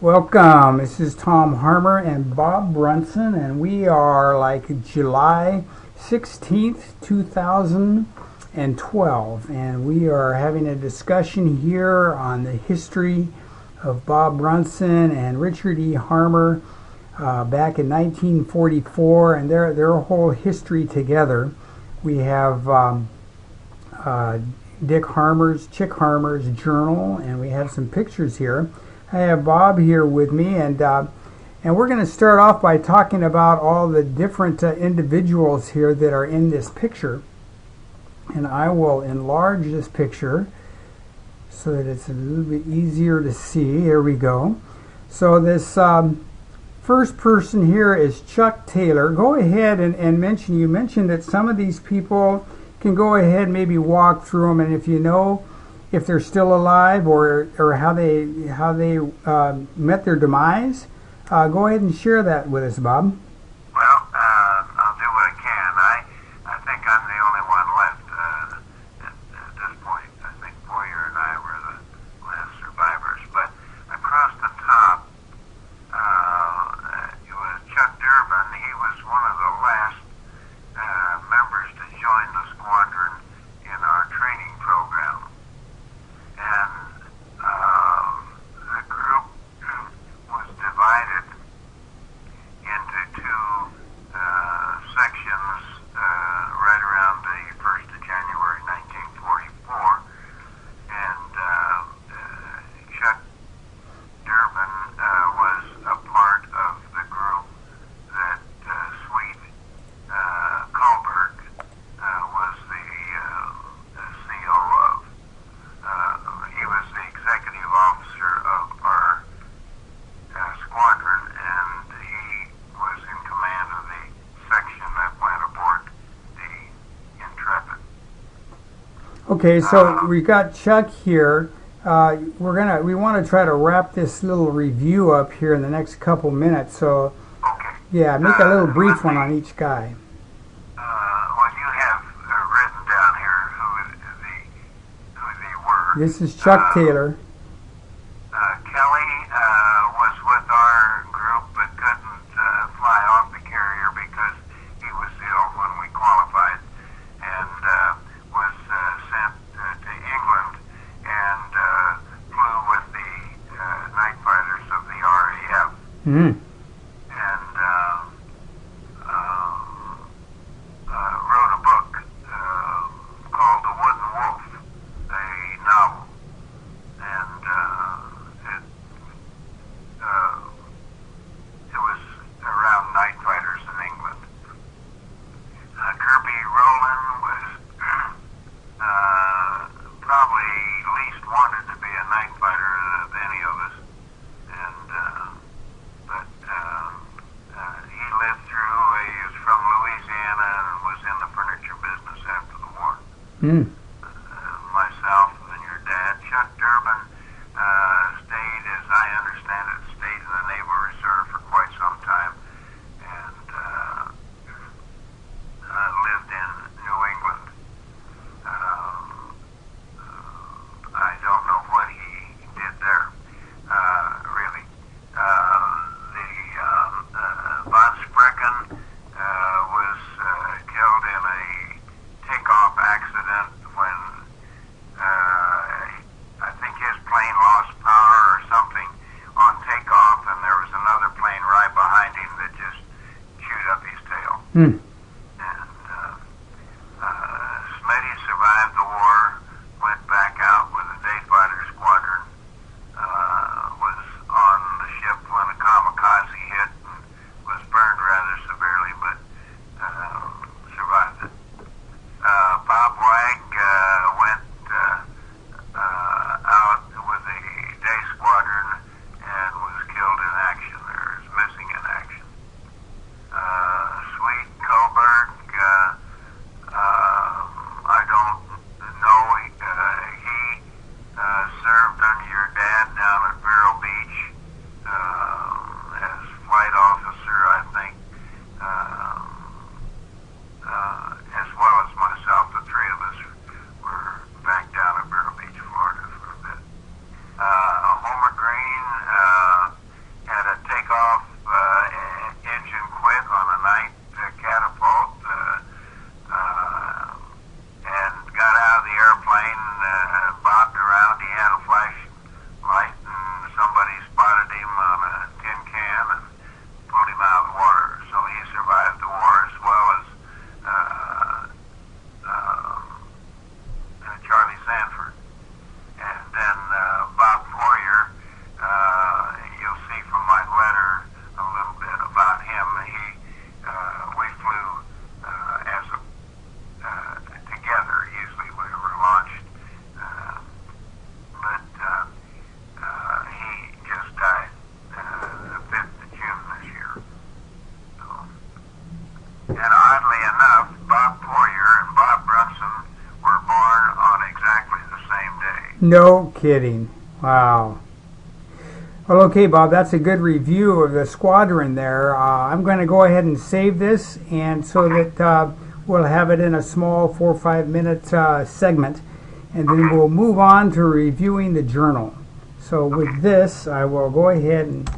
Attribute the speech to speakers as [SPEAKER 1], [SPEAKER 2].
[SPEAKER 1] Welcome. This is Tom Harmer and Bob Brunson, and we are like July 16th, 2012, and we are having a discussion here on the history of Bob Brunson and Richard E. Harmer back in 1944, and their whole history together. We have Chick Harmer's journal, and we have some pictures here. I have Bob here with me, and we're going to start off by talking about all the different individuals here that are in this picture. And I will enlarge this picture so that it's a little bit easier to see. Here we go. So this first person here is Chuck Taylor. Go ahead and you mentioned that some of these people can go ahead and maybe walk through them, and if you know if they're still alive or how they met their demise, go ahead and share that with us, Bob.
[SPEAKER 2] Well, I'll do what I can. I think I'm the only one left at this point. I think Boyer and I were the last survivors. But across the top, it was Chuck Durbin. He was one of the last members to join the squadron in our training program. And the group was divided into two sections right around the 1st of January 1944. And Chuck Durbin was a part of the group that Sweet Kohlberg was the CO of. He was the executive officer of our squadron, and he was in command of the section that went aboard the Intrepid.
[SPEAKER 1] Okay, so we got Chuck here. We want to try to wrap this little review up here in the next couple minutes. So,
[SPEAKER 2] Okay.
[SPEAKER 1] yeah, make a little brief one on each guy.
[SPEAKER 2] Well, you have written down here who they were.
[SPEAKER 1] This is Chuck Taylor.
[SPEAKER 2] Kelly was with our group but couldn't fly off the carrier because he was ill when we qualified, and was sent to England and flew with the night fighters of the RAF.
[SPEAKER 1] Mm.
[SPEAKER 2] And wrote a book called The Wooden Wolf, a novel. And it was around night fighters in England. Kirby Rowland was probably least wanted to be a night fighter of any of us, and but he lived through. He was from Louisiana and was in the furniture business after the war.
[SPEAKER 1] Mm.
[SPEAKER 2] Myself and your dad, Chuck Durbin, stayed, as I understand it, stayed in the Naval Reserve for quite some time, and lived in New England. I don't know what he did there, really. Von Sprecken was killed in a takeoff accident when I think his plane lost power or something on takeoff, and there was another plane right behind him that just chewed up his tail.
[SPEAKER 1] Mm.
[SPEAKER 2] And Smitty survived the war, went back out with the day fighter squadron, was on the ship when a kamikaze hit and was burned rather severely, but survived it. Bob Wag went out with the day squadron and was killed in action, or is missing in action. Sweet
[SPEAKER 1] No kidding. Wow. Well, okay, Bob, that's a good review of the squadron there. I'm going to go ahead and save this, and so that we'll have it in a small 4 or 5 minute segment, and then we'll move on to reviewing the journal. So with this, I will go ahead and